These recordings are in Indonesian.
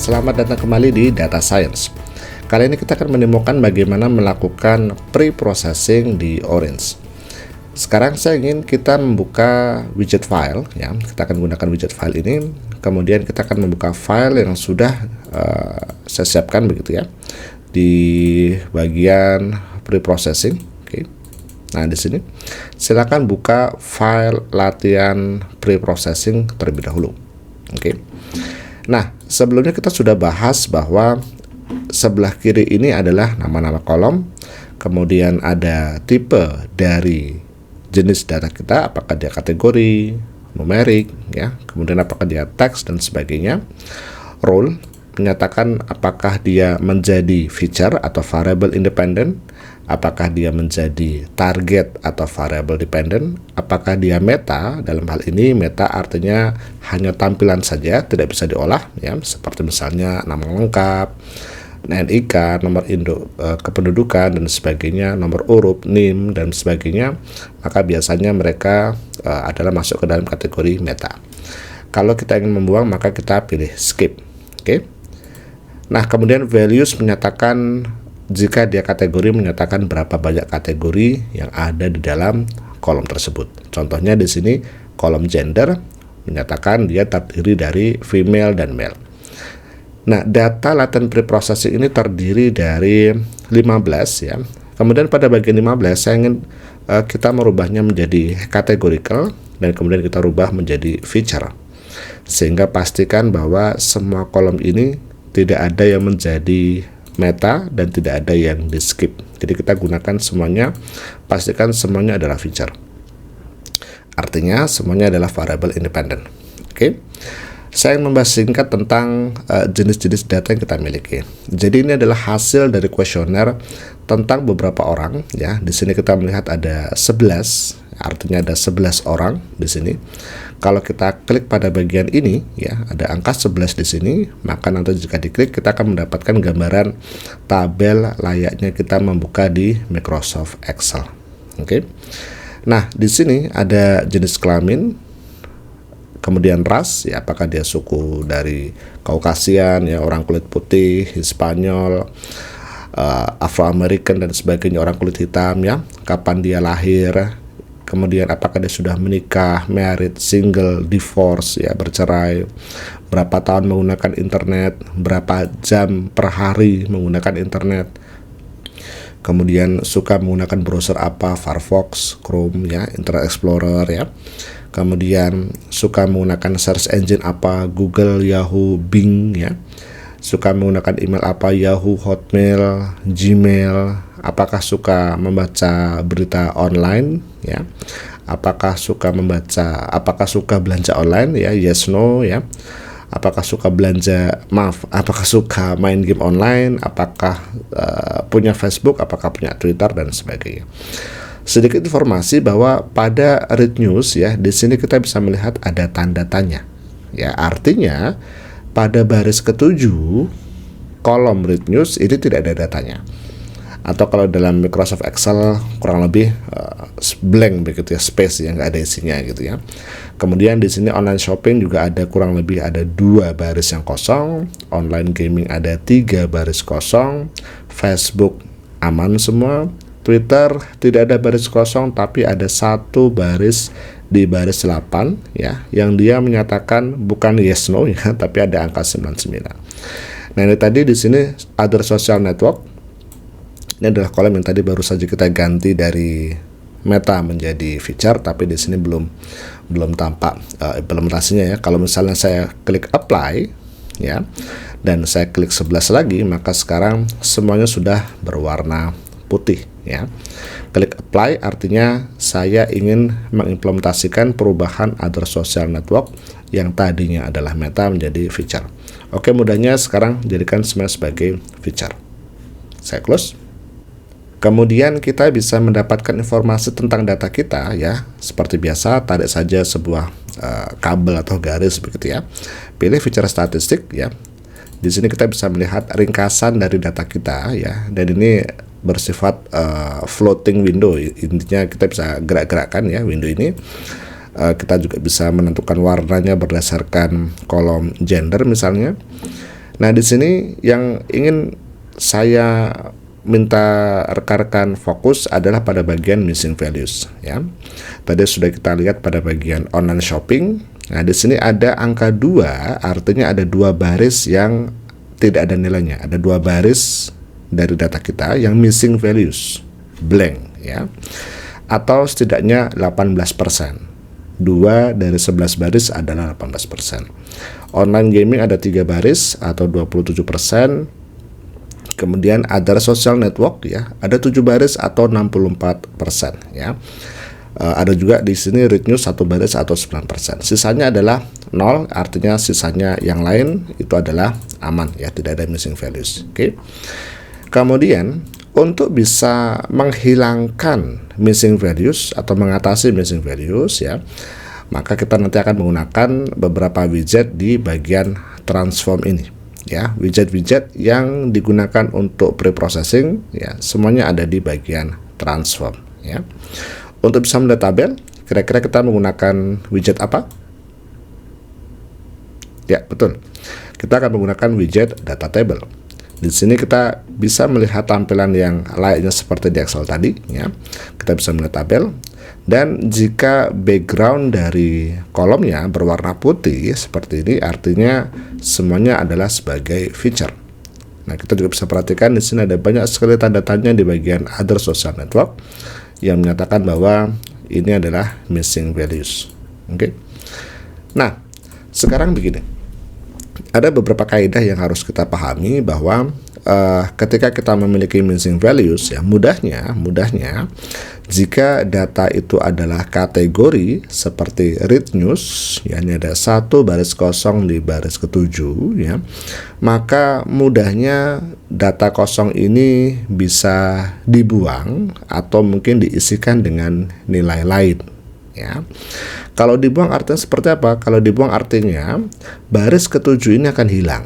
Selamat datang kembali di Data Science. Kali ini kita akan menemukan bagaimana melakukan pre-processing di Orange. Sekarang saya ingin kita membuka widget file, ya. Kita akan gunakan widget file ini. Kemudian kita akan membuka file yang sudah saya siapkan begitu ya di bagian pre-processing. Oke. Nah di sini silakan buka file latihan pre-processing terlebih dahulu. Oke. Nah, sebelumnya kita sudah bahas bahwa sebelah kiri ini adalah nama-nama kolom, kemudian ada tipe dari jenis data kita, apakah dia kategori, numerik, ya, kemudian apakah dia teks dan sebagainya. Role menyatakan apakah dia menjadi feature atau variable independent, apakah dia menjadi target atau variable dependent, apakah dia meta. Dalam hal ini meta artinya hanya tampilan saja, tidak bisa diolah, ya, seperti misalnya nama lengkap, NIK, nomor induk kependudukan dan sebagainya, nomor urut, NIM dan sebagainya, maka biasanya mereka adalah masuk ke dalam kategori meta. Kalau kita ingin membuang maka kita pilih skip. Oke. Nah, kemudian values menyatakan jika dia kategori menyatakan berapa banyak kategori yang ada di dalam kolom tersebut. Contohnya di sini kolom gender menyatakan dia terdiri dari female dan male. Nah, data latent preprocessing ini terdiri dari 15 ya. Kemudian pada bagian 15 saya ingin kita merubahnya menjadi categorical dan kemudian kita rubah menjadi feature. Sehingga pastikan bahwa semua kolom ini tidak ada yang menjadi meta dan tidak ada yang di skip. Jadi kita gunakan semuanya, pastikan semuanya adalah feature. Artinya semuanya adalah variable independent. Oke. Saya ingin membahas singkat tentang jenis-jenis data yang kita miliki. Jadi ini adalah hasil dari kuesioner tentang beberapa orang, ya. Di sini kita melihat ada 11, artinya ada 11 orang di sini. Kalau kita klik pada bagian ini, ya, ada angka 11 di sini, maka nanti jika diklik kita akan mendapatkan gambaran tabel layaknya kita membuka di Microsoft Excel. Oke. Nah, di sini ada jenis kelamin, kemudian ras, ya, apakah dia suku dari Kaukasian, ya, orang kulit putih, Spanyol, Afro-American dan sebagainya, orang kulit hitam, ya, kapan dia lahir, kemudian apakah dia sudah menikah, married, single, divorce, ya, bercerai, berapa tahun menggunakan internet, berapa jam per hari menggunakan internet, kemudian suka menggunakan browser apa, Firefox, Chrome, ya, Internet Explorer, ya, kemudian suka menggunakan search engine apa, Google, Yahoo, Bing, ya, suka menggunakan email apa, Yahoo, Hotmail, Gmail, apakah suka membaca berita online, ya, apakah suka belanja online, ya, yes no, ya, apakah suka apakah suka main game online, apakah punya Facebook, apakah punya Twitter dan sebagainya. Sedikit informasi bahwa pada read news, ya, di sini kita bisa melihat ada tanda tanya, ya, artinya pada baris ketujuh kolom read news ini tidak ada datanya. Atau kalau dalam Microsoft Excel kurang lebih blank begitu ya, space yang nggak ada isinya gitu ya. Kemudian di sini online shopping juga ada kurang lebih ada 2 baris yang kosong, online gaming ada 3 baris kosong, Facebook aman semua, Twitter tidak ada baris kosong tapi ada 1 baris di baris 8 ya, yang dia menyatakan bukan yes no ya, tapi ada angka 99. Nah, ini tadi di sini other social network. Ini adalah kolom yang tadi baru saja kita ganti dari meta menjadi feature, tapi di sini belum tampak implementasinya ya. Kalau misalnya saya klik apply ya dan saya klik 11 lagi, maka sekarang semuanya sudah berwarna putih ya. Klik apply artinya saya ingin mengimplementasikan perubahan other social network yang tadinya adalah meta menjadi feature. Oke, mudahnya sekarang jadikan semua sebagai feature. Saya close. Kemudian kita bisa mendapatkan informasi tentang data kita ya. Seperti biasa, tarik saja sebuah kabel atau garis begitu ya. Pilih feature statistik ya. Di sini kita bisa melihat ringkasan dari data kita ya. Dan ini bersifat floating window. Intinya kita bisa gerak-gerakkan ya window ini. Kita juga bisa menentukan warnanya berdasarkan kolom gender misalnya. Nah, di sini yang ingin saya minta rekan-rekan fokus adalah pada bagian missing values ya. Tadi sudah kita lihat pada bagian online shopping. Nah, di sini ada angka 2, artinya ada 2 baris yang tidak ada nilainya. Ada 2 baris dari data kita yang missing values, blank ya. Atau setidaknya 18%. 2 dari 11 baris adalah 18%. Online gaming ada 3 baris atau 27%. Kemudian other social network ya, ada 7 baris atau 64% ya. Ada juga di sini read news 1 baris atau 9%. Sisanya adalah 0, artinya sisanya yang lain itu adalah aman ya, tidak ada missing values. Oke. Kemudian untuk bisa menghilangkan missing values atau mengatasi missing values ya, maka kita nanti akan menggunakan beberapa widget di bagian transform ini ya. Widget-widget yang digunakan untuk pre-processing ya, semuanya ada di bagian transform ya. Untuk bisa melihat tabel, kira-kira kita menggunakan widget apa? Ya, betul. Kita akan menggunakan widget data table. Di sini kita bisa melihat tampilan yang layaknya seperti di Excel tadi ya. Kita bisa melihat tabel, dan jika background dari kolomnya berwarna putih seperti ini, artinya semuanya adalah sebagai feature. Nah, kita juga bisa perhatikan di sini ada banyak sekali tanda tanya di bagian other social network yang menyatakan bahwa ini adalah missing values. Oke. Nah, sekarang begini. Ada beberapa kaidah yang harus kita pahami bahwa ketika kita memiliki missing values ya, mudahnya jika data itu adalah kategori seperti read news ya, ini ada 1 baris kosong di baris ke-7 ya, maka mudahnya data kosong ini bisa dibuang atau mungkin diisikan dengan nilai lain ya. Kalau dibuang artinya seperti apa? Kalau dibuang artinya baris ke-7 ini akan hilang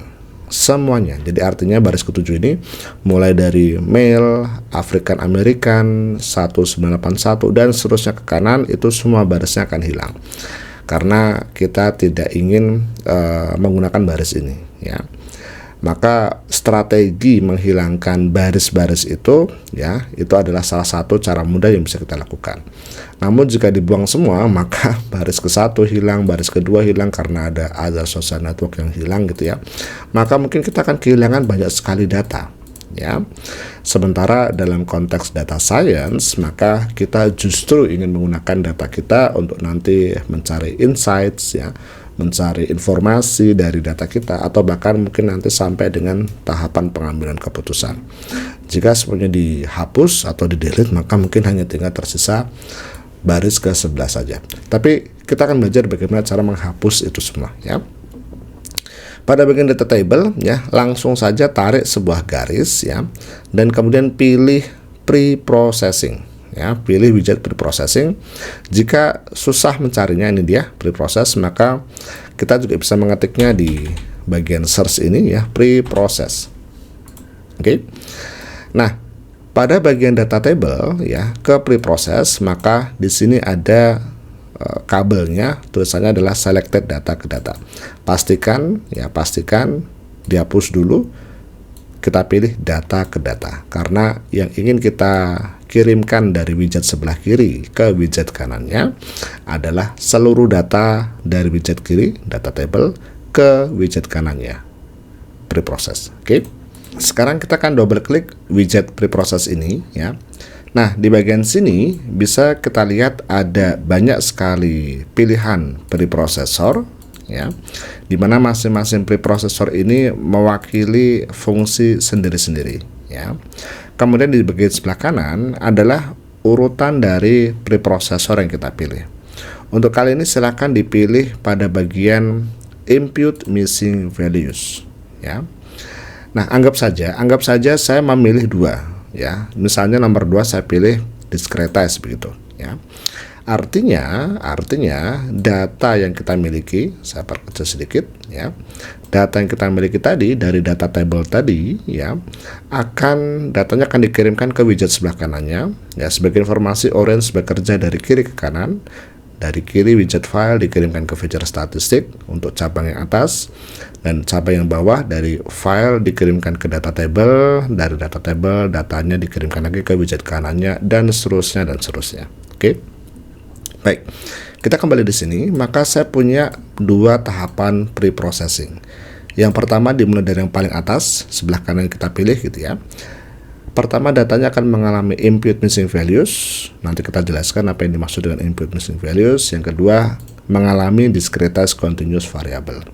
semuanya. Jadi artinya baris ke-7 ini mulai dari male, African American, 1981 dan seterusnya ke kanan, itu semua barisnya akan hilang. Karena kita tidak ingin menggunakan baris ini ya. Maka strategi menghilangkan baris-baris itu ya, itu adalah salah satu cara mudah yang bisa kita lakukan. Namun jika dibuang semua, maka baris ke-1 hilang, baris ke-2 hilang karena ada other social network yang hilang gitu ya. Maka mungkin kita akan kehilangan banyak sekali data ya. Sementara dalam konteks data science, maka kita justru ingin menggunakan data kita untuk nanti mencari insights ya, mencari informasi dari data kita, atau bahkan mungkin nanti sampai dengan tahapan pengambilan keputusan. Jika semuanya dihapus atau di-delete, maka mungkin hanya tinggal tersisa baris ke-11 saja. Tapi kita akan belajar bagaimana cara menghapus itu semua ya. Pada bagian data table ya, langsung saja tarik sebuah garis ya, dan kemudian pilih pre-processing ya, pilih widget pre-processing. Jika susah mencarinya, ini dia pre-process, maka kita juga bisa mengetiknya di bagian search ini ya, pre-process. Oke. Nah, pada bagian data table ya, ke pre-process, maka di sini ada kabelnya, tulisannya adalah selected data ke data. Pastikan dihapus dulu, kita pilih data ke data, karena yang ingin kita kirimkan dari widget sebelah kiri ke widget kanannya adalah seluruh data dari widget kiri, data table, ke widget kanannya, preprocess. Oke. Sekarang kita akan double klik widget preprocess ini ya. Nah, di bagian sini bisa kita lihat ada banyak sekali pilihan preprocessor ya, di mana masing-masing preprocessor ini mewakili fungsi sendiri-sendiri ya. Kemudian di bagian sebelah kanan adalah urutan dari preprocessor yang kita pilih. Untuk kali ini silakan dipilih pada bagian impute missing values ya. Nah, anggap saja saya memilih 2 ya. Misalnya nomor 2 saya pilih discretize begitu ya. Artinya data yang kita miliki, saya perkecil sedikit ya. Data yang kita miliki tadi dari data table tadi ya, datanya akan dikirimkan ke widget sebelah kanannya ya. Sebagai informasi, orange bekerja dari kiri ke kanan dari kiri widget file dikirimkan ke feature statistik untuk cabang yang atas, dan cabang yang bawah dari file dikirimkan ke data table, dari data table datanya dikirimkan lagi ke widget kanannya, dan seterusnya dan seterusnya. Oke. Baik. Kita kembali di sini, maka saya punya dua tahapan pre-processing. Yang pertama dimulai dari yang paling atas, sebelah kanan kita pilih gitu ya. Pertama, datanya akan mengalami input missing values. Nanti kita jelaskan apa yang dimaksud dengan input missing values. Yang kedua, mengalami discretize continuous variable.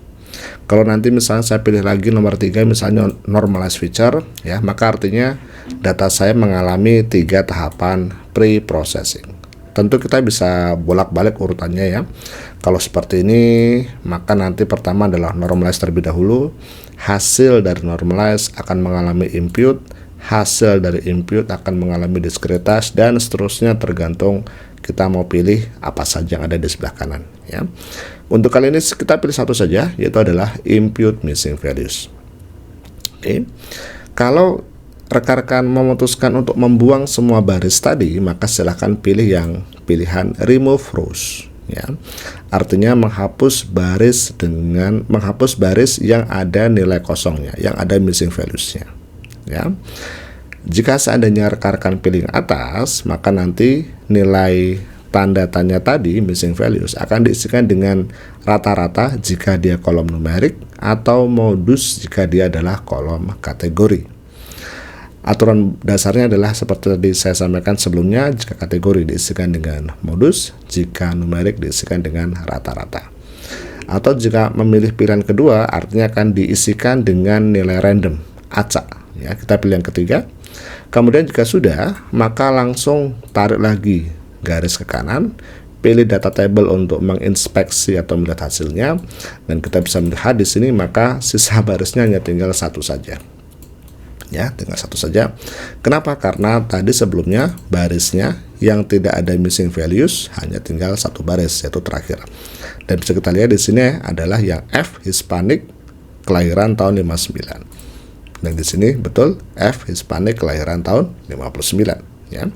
Kalau nanti misalnya saya pilih lagi nomor 3, misalnya normalize feature, ya, maka artinya data saya mengalami 3 tahapan pre-processing. Tentu kita bisa bolak-balik urutannya ya. Kalau seperti ini, maka nanti pertama adalah normalize terlebih dahulu. Hasil dari normalize akan mengalami input, hasil dari input akan mengalami discretize, dan seterusnya tergantung kita mau pilih apa saja yang ada di sebelah kanan ya. Untuk kali ini kita pilih satu saja, yaitu adalah input missing values. Oke. Kalau rekan-rekan memutuskan untuk membuang semua baris tadi, maka silahkan pilih yang pilihan remove rows ya. Artinya menghapus baris yang ada nilai kosongnya, yang ada missing values-nya ya. Jika seandainya rekan-rekan pilih yang atas, maka nanti nilai tanda tanya tadi missing values akan diisikan dengan rata-rata jika dia kolom numerik atau modus jika dia adalah kolom kategori. Aturan dasarnya adalah seperti tadi saya sampaikan sebelumnya, jika kategori diisikan dengan modus, jika numerik diisikan dengan rata-rata. Atau jika memilih pilihan kedua, artinya akan diisikan dengan nilai random, acak. Ya, kita pilih yang ketiga. Kemudian jika sudah, maka langsung tarik lagi garis ke kanan, pilih data table untuk menginspeksi atau melihat hasilnya, dan kita bisa melihat di sini maka sisa barisnya hanya tinggal satu saja. Ya, tinggal satu saja. Kenapa? Karena tadi sebelumnya barisnya yang tidak ada missing values hanya tinggal satu baris, yaitu terakhir. Dan bisa kita lihat di sini adalah yang F Hispanic kelahiran tahun 59. Dan di sini betul F Hispanic kelahiran tahun 59 ya.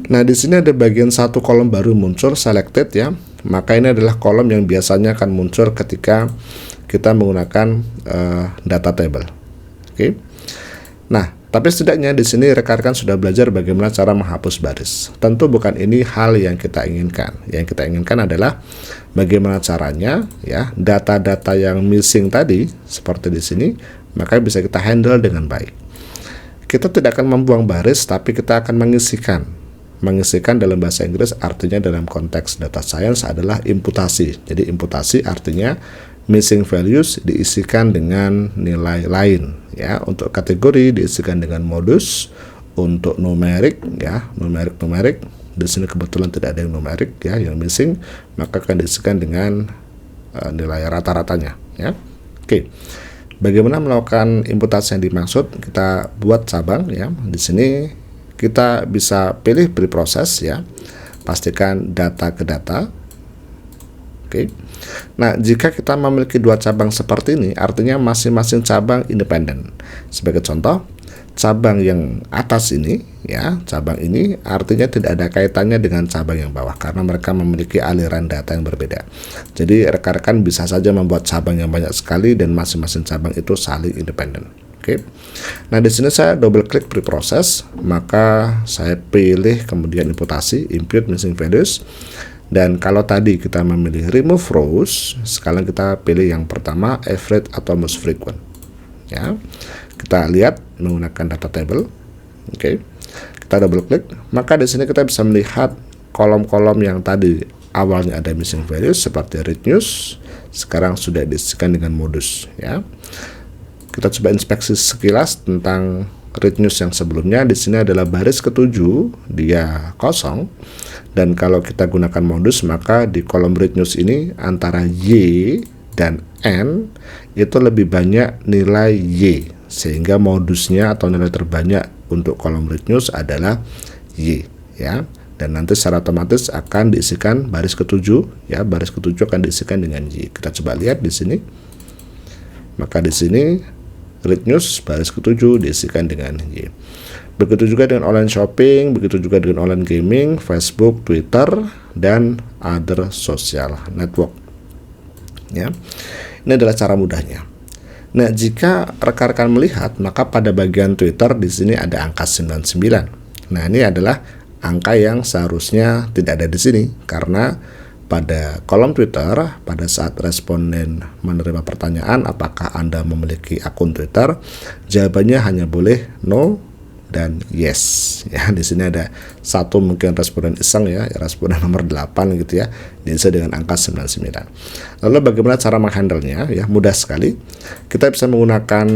Nah, di sini ada bagian satu kolom baru muncul selected ya. Maka ini adalah kolom yang biasanya akan muncul ketika kita menggunakan data table. Oke. Nah, tapi setidaknya di sini rekan-rekan sudah belajar bagaimana cara menghapus baris. Tentu bukan ini hal yang kita inginkan. Yang kita inginkan adalah bagaimana caranya ya data-data yang missing tadi seperti di sini, maka bisa kita handle dengan baik. Kita tidak akan membuang baris, tapi kita akan mengisikan. Mengisikan dalam bahasa Inggris artinya dalam konteks data science adalah imputasi. Jadi imputasi artinya missing values diisikan dengan nilai lain ya. Untuk kategori diisikan dengan modus. Untuk numerik ya, numerik di sini kebetulan tidak ada yang numerik ya, yang missing, maka akan diisikan dengan nilai rata-ratanya ya. Oke. Bagaimana melakukan imputasi yang dimaksud? Kita buat cabang ya. Di sini kita bisa pilih preproses ya. Pastikan data ke data. Oke. Nah, jika kita memiliki dua cabang seperti ini, artinya masing-masing cabang independen. Sebagai contoh, cabang yang atas ini ya, cabang ini artinya tidak ada kaitannya dengan cabang yang bawah karena mereka memiliki aliran data yang berbeda. Jadi rekan-rekan bisa saja membuat cabang yang banyak sekali dan masing-masing cabang itu saling independen. Oke. Nah, di sini saya double klik preprocess, maka saya pilih kemudian imputasi, input missing values. Dan kalau tadi kita memilih remove rows, sekarang kita pilih yang pertama average atau most frequent. Ya. Kita lihat menggunakan data table. Oke. Kita double klik, maka di sini kita bisa melihat kolom-kolom yang tadi awalnya ada missing values seperti read news, sekarang sudah diisikan dengan modus ya. Kita coba inspeksi sekilas tentang read news yang sebelumnya. Di sini adalah baris ke-7, dia kosong. Dan kalau kita gunakan modus, maka di kolom read news ini antara Y dan N itu lebih banyak nilai Y, sehingga modusnya atau nilai terbanyak untuk kolom read news adalah Y ya. Dan nanti secara otomatis akan diisikan baris ke-7 ya, baris ke-7 akan diisikan dengan Y. Kita coba lihat di sini. Maka di sini read news baris ke-7 diisikan dengan Y. Begitu juga dengan online shopping, begitu juga dengan online gaming, Facebook, Twitter, dan other social network. Ya, ini adalah cara mudahnya. Nah, jika rekan-rekan melihat, maka pada bagian Twitter di sini ada angka 99. Nah, ini adalah angka yang seharusnya tidak ada di sini, karena pada kolom Twitter, pada saat responden menerima pertanyaan apakah Anda memiliki akun Twitter, jawabannya hanya boleh no dan yes. Ya, di sini ada satu mungkin responden iseng ya, responden nomor 8 gitu ya, diisi dengan angka 99. Lalu bagaimana cara menghandlenya? Ya, mudah sekali. Kita bisa menggunakan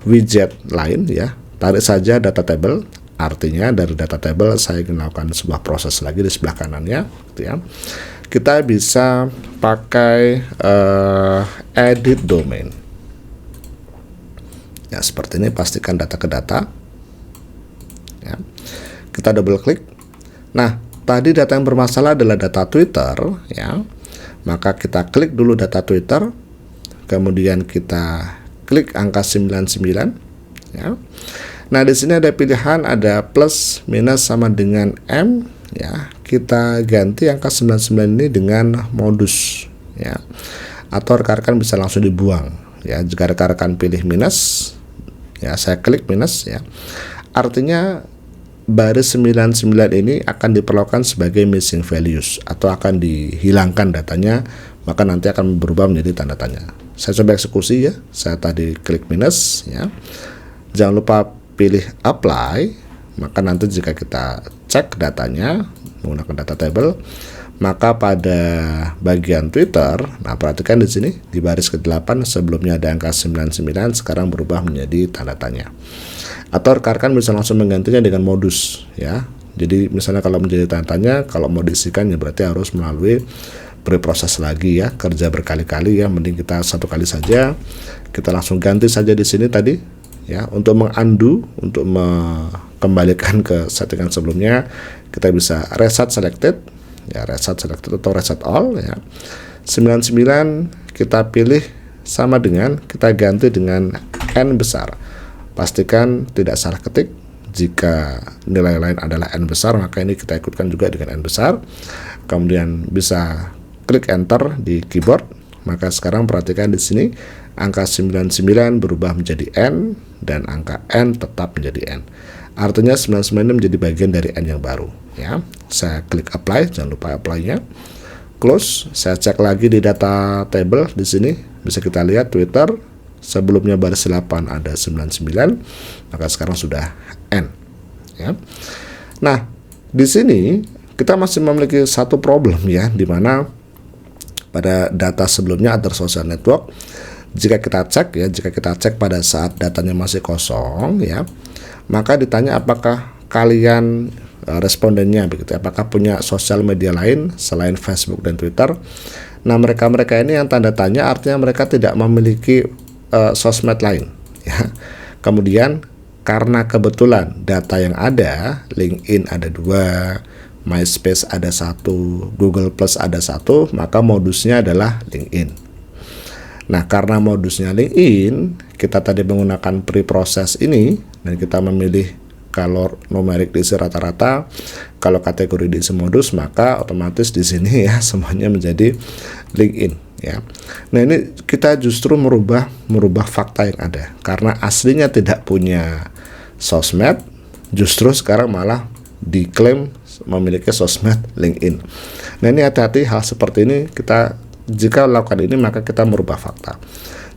widget lain ya. Tarik saja data table. Artinya dari data table saya melakukan sebuah proses lagi di sebelah kanannya gitu ya. Kita bisa pakai edit domain. Ya, seperti ini, pastikan data ke data. Ya. Kita double klik. Nah, tadi data yang bermasalah adalah data Twitter ya. Maka kita klik dulu data Twitter. Kemudian kita klik angka 99 ya. Nah, di sini ada pilihan, ada plus, minus, sama dengan M ya. Kita ganti angka 99 ini dengan modus ya. Atau rekan-rekan bisa langsung dibuang ya. Jika rekan-rekan pilih minus ya, saya klik minus ya. Artinya baris 99 ini akan diperlakukan sebagai missing values atau akan dihilangkan datanya, maka nanti akan berubah menjadi tanda tanya. Saya coba eksekusi ya. Saya tadi klik minus ya. Jangan lupa pilih apply, maka nanti jika kita cek datanya menggunakan data table, maka pada bagian Twitter, nah perhatikan di sini di baris ke-8 sebelumnya ada angka 99, sekarang berubah menjadi tanda tanya. Atau rekan-rekan bisa langsung menggantinya dengan modus ya. Jadi misalnya kalau menjadi tanda tanya, kalau mau diisikan ya berarti harus melalui preproses lagi ya, kerja berkali-kali ya. Mending kita satu kali saja, kita langsung ganti saja di sini tadi ya. Untuk mengundo, untuk mengembalikan ke settingan sebelumnya, kita bisa reset selected ya, reset selected atau reset all ya. 99 kita pilih sama dengan, kita ganti dengan N besar. Pastikan tidak salah ketik. Jika nilai lain adalah N besar, maka ini kita ikutkan juga dengan N besar. Kemudian bisa klik enter di keyboard. Maka sekarang perhatikan di sini angka 99 berubah menjadi N dan angka N tetap menjadi N. Artinya 99 ini menjadi bagian dari N yang baru ya. Saya klik apply, jangan lupa apply-nya. Close, saya cek lagi di data table di sini. Bisa kita lihat Twitter sebelumnya baris 8 ada 99, maka sekarang sudah N ya. Nah, di sini kita masih memiliki satu problem ya, di mana pada data sebelumnya other social network, jika kita cek pada saat datanya masih kosong ya, maka ditanya apakah kalian respondennya begitu, apakah punya sosial media lain selain Facebook dan Twitter. Nah, mereka ini yang tanda tanya artinya mereka tidak memiliki sosmed lain ya. Kemudian karena kebetulan data yang ada, LinkedIn ada 2, MySpace ada 1, Google Plus ada 1, maka modusnya adalah LinkedIn. Nah, karena modusnya LinkedIn, kita tadi menggunakan pre-process ini dan kita memilih kalau numerik diisi rata-rata, kalau kategori diisi modus, maka otomatis di sini ya semuanya menjadi LinkedIn ya. Nah, ini kita justru merubah fakta yang ada, karena aslinya tidak punya sosmed, justru sekarang malah diklaim memiliki sosmed LinkedIn. Nah, ini hati-hati hal seperti ini, kita jika lakukan ini maka kita merubah fakta.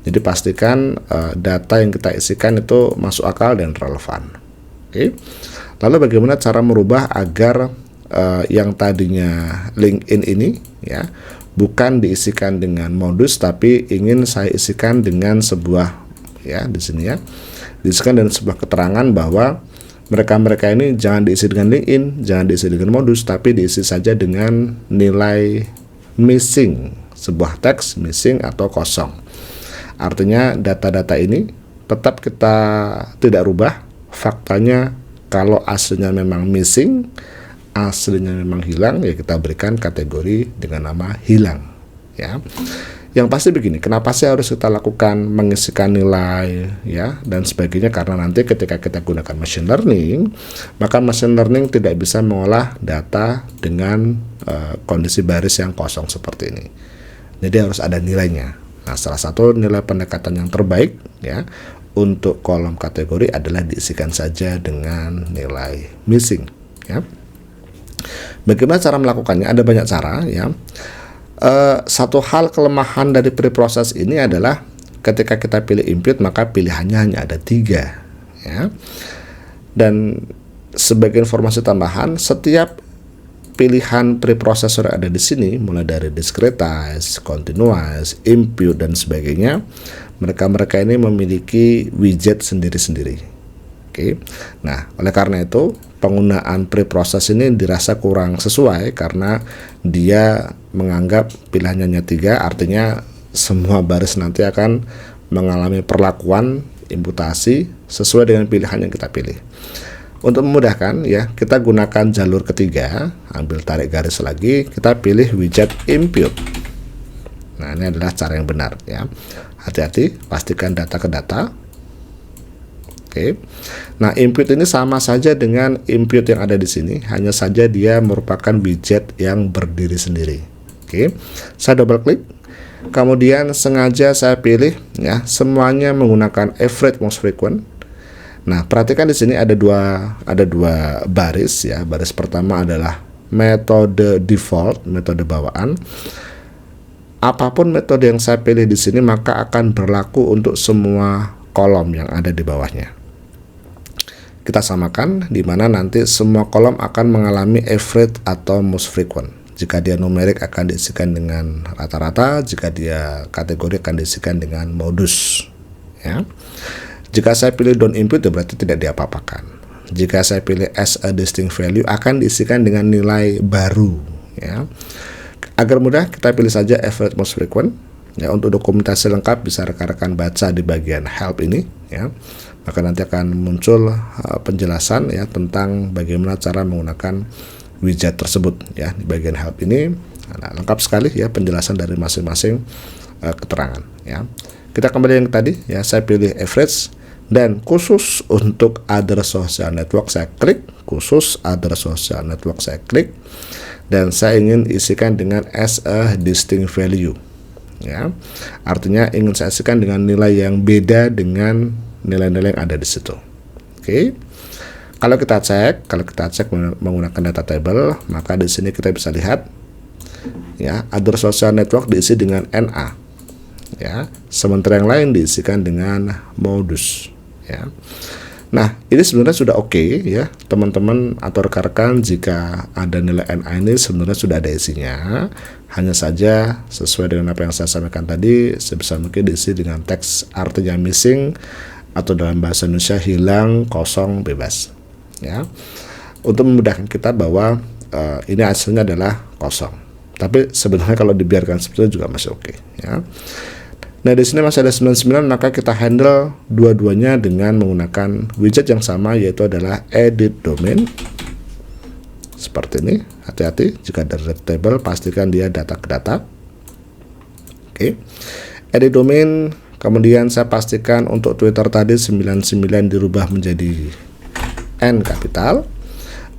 Jadi pastikan data yang kita isikan itu masuk akal dan relevan. Oke. Lalu bagaimana cara merubah agar yang tadinya LinkedIn ini ya bukan diisikan dengan modus, tapi ingin saya isikan dengan sebuah ya di sini ya, diisikan dengan sebuah keterangan bahwa mereka ini jangan diisi dengan LinkedIn, jangan diisi dengan modus, tapi diisi saja dengan nilai missing, sebuah teks missing atau kosong. Artinya data-data ini tetap kita tidak rubah. Faktanya kalau aslinya memang missing, aslinya memang hilang, ya kita berikan kategori dengan nama hilang ya. Yang pasti begini, kenapa sih harus kita lakukan mengisikan nilai ya dan sebagainya, karena nanti ketika kita gunakan machine learning, maka machine learning tidak bisa mengolah data dengan kondisi baris yang kosong seperti ini. Jadi harus ada nilainya. Nah, salah satu nilai pendekatan yang terbaik ya untuk kolom kategori adalah diisikan saja dengan nilai missing ya. Bagaimana cara melakukannya? Ada banyak cara ya. Satu hal kelemahan dari preprocess ini adalah ketika kita pilih input maka pilihannya hanya ada 3 ya. Dan sebagai informasi tambahan, setiap pilihan preprocessor ada di sini, mulai dari discretize, continuous, impute dan sebagainya, mereka ini memiliki widget sendiri-sendiri. Oke. Nah, oleh karena itu penggunaan preprocess ini dirasa kurang sesuai karena dia menganggap pilihannya hanya 3, artinya semua baris nanti akan mengalami perlakuan imputasi sesuai dengan pilihan yang kita pilih. Untuk memudahkan ya, kita gunakan jalur ketiga, ambil tarik garis lagi, kita pilih widget impute. Nah, ini adalah cara yang benar ya. Hati-hati, pastikan data ke data. Oke. Nah, input ini sama saja dengan input yang ada di sini, hanya saja dia merupakan widget yang berdiri sendiri. Oke. Saya double klik. Kemudian sengaja saya pilih ya, semuanya menggunakan average most frequent. Nah, perhatikan di sini ada dua baris ya. Baris pertama adalah metode default, metode bawaan. Apapun metode yang saya pilih di sini maka akan berlaku untuk semua kolom yang ada di bawahnya. Kita samakan di mana nanti semua kolom akan mengalami average atau most frequent. Jika dia numerik akan diisikan dengan rata-rata, jika dia kategori akan diisikan dengan modus ya. Jika saya pilih don't input ya berarti tidak diapa-apakan. Jika saya pilih as a distinct value akan diisikan dengan nilai baru ya. Agar mudah kita pilih saja average most frequent ya. Untuk dokumentasi lengkap bisa rekan-rekan baca di bagian help ini ya. Maka nanti akan muncul penjelasan ya tentang bagaimana cara menggunakan widget tersebut ya di bagian help ini. Nah, lengkap sekali ya penjelasan dari masing-masing keterangan ya. Kita kembali yang tadi ya, saya pilih average dan khusus untuk other social network saya klik, khusus other social network saya klik dan saya ingin isikan dengan as a distinct value ya. Artinya ingin saya isikan dengan nilai yang beda dengan nilai-nilai yang ada di situ. Oke. Kalau kita cek menggunakan data table, maka di sini kita bisa lihat ya, other social network diisi dengan NA ya, sementara yang lain diisikan dengan modus ya. Nah, ini sebenarnya sudah oke ya, teman-teman atau rekan-rekan, jika ada nilai NA ini sebenarnya sudah ada isinya. Hanya saja sesuai dengan apa yang saya sampaikan tadi, sebisa mungkin diisi dengan teks artinya missing atau dalam bahasa Indonesia hilang, kosong, bebas ya. Untuk memudahkan kita bahwa ini hasilnya adalah kosong. Tapi sebenarnya kalau dibiarkan seperti itu juga masih oke ya. Nah, di sini masih ada 99, maka kita handle dua-duanya dengan menggunakan widget yang sama, yaitu adalah edit domain. Seperti ini. Hati-hati jika dari table pastikan dia data ke data. Oke. Edit domain, kemudian saya pastikan untuk Twitter tadi 99 dirubah menjadi N kapital.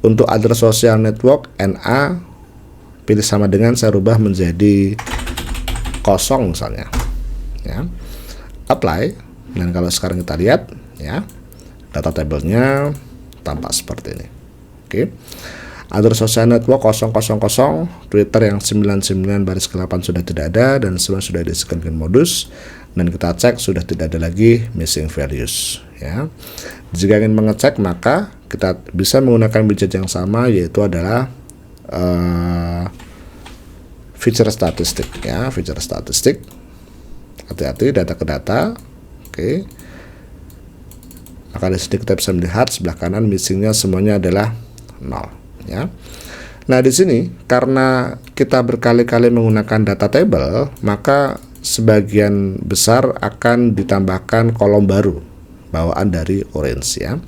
Untuk other social network NA pilih sama dengan saya rubah menjadi kosong misalnya. Ya, apply, dan kalau sekarang kita lihat ya, data tabelnya tampak seperti ini. Oke. Other social network 000, Twitter yang 99 baris ke-8 sudah tidak ada dan semua sudah diisikan dengan modus, dan kita cek sudah tidak ada lagi missing values ya. Jika ingin mengecek maka kita bisa menggunakan widget yang sama, yaitu adalah feature statistik ya, feature statistik. Hati-hati data ke data. Oke. Maka di sini kita bisa melihat sebelah kanan missingnya semuanya adalah 0 ya. Nah, di sini karena kita berkali-kali menggunakan data table, maka sebagian besar akan ditambahkan kolom baru bawaan dari orange ya.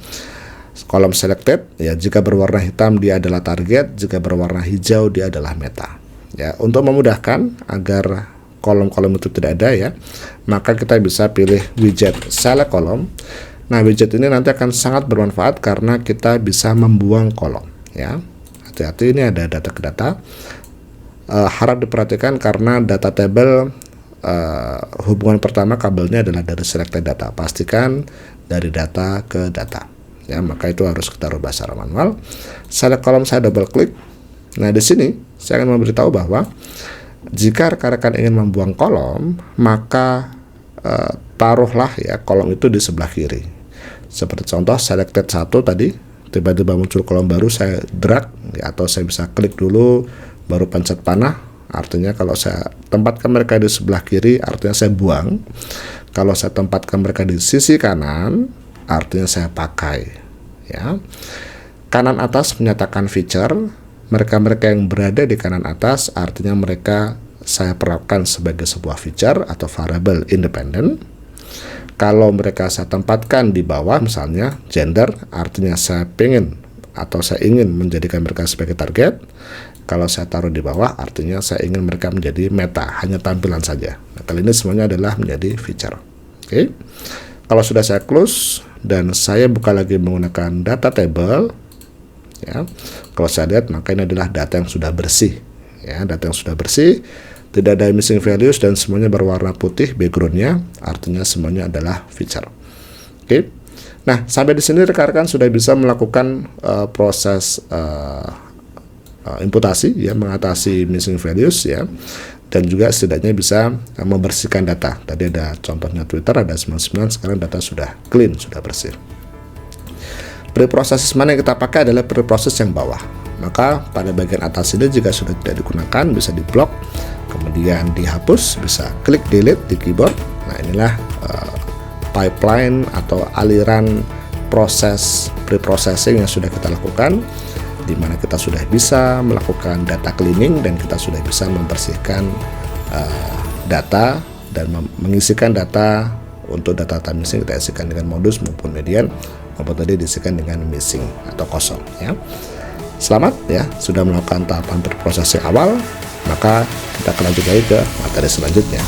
Kolom selected ya, jika berwarna hitam dia adalah target, jika berwarna hijau dia adalah meta. Ya, untuk memudahkan agar kolom-kolom itu tidak ada ya, maka kita bisa pilih widget select column. Nah, widget ini nanti akan sangat bermanfaat karena kita bisa membuang kolom ya. Hati-hati, ini ada data ke data. Harap diperhatikan karena data table hubungan pertama kabelnya adalah dari selected data. Pastikan dari data ke data ya, maka itu harus kita rubah secara manual. Select column saya double klik. Nah, di sini saya akan memberitahu bahwa jika rekan-rekan ingin membuang kolom, maka taruhlah ya kolom itu di sebelah kiri. Seperti contoh selected 1 tadi, tiba-tiba muncul kolom baru, saya drag ya, atau saya bisa klik dulu baru pencet panah. Artinya kalau saya tempatkan mereka di sebelah kiri, artinya saya buang. Kalau saya tempatkan mereka di sisi kanan, artinya saya pakai ya. Kanan atas menyatakan feature. Mereka-mereka yang berada di kanan atas artinya mereka saya perlakukan sebagai sebuah feature atau variable independen. Kalau mereka saya tempatkan di bawah, misalnya gender, artinya saya pengen atau saya ingin menjadikan mereka sebagai target. Kalau saya taruh di bawah, artinya saya ingin mereka menjadi meta, hanya tampilan saja. Nah, kali ini semuanya adalah menjadi feature. Oke. Kalau sudah saya close dan saya buka lagi menggunakan data table, ya, kalau saya lihat maka ini adalah data yang sudah bersih ya, data yang sudah bersih, tidak ada missing values dan semuanya berwarna putih backgroundnya, artinya semuanya adalah feature. Oke. Nah, sampai di sini rekan-rekan sudah bisa melakukan proses imputasi ya, mengatasi missing values ya, dan juga setidaknya bisa membersihkan data. Tadi ada contohnya Twitter ada 99, sekarang data sudah clean, sudah bersih. Preprocess mana yang kita pakai adalah preprocess yang bawah. Maka pada bagian atas ini jika sudah tidak digunakan bisa diblok, kemudian dihapus, bisa klik delete di keyboard. Nah, inilah pipeline atau aliran proses preprocessing yang sudah kita lakukan, di mana kita sudah bisa melakukan data cleaning dan kita sudah bisa membersihkan data dan mengisikan data. Untuk data missing kita isikan dengan modus maupun median, maupun tadi diisikan dengan missing atau kosong ya. Selamat ya, sudah melakukan tahapan preprocessing awal, maka kita akan lanjut lagi ke materi selanjutnya.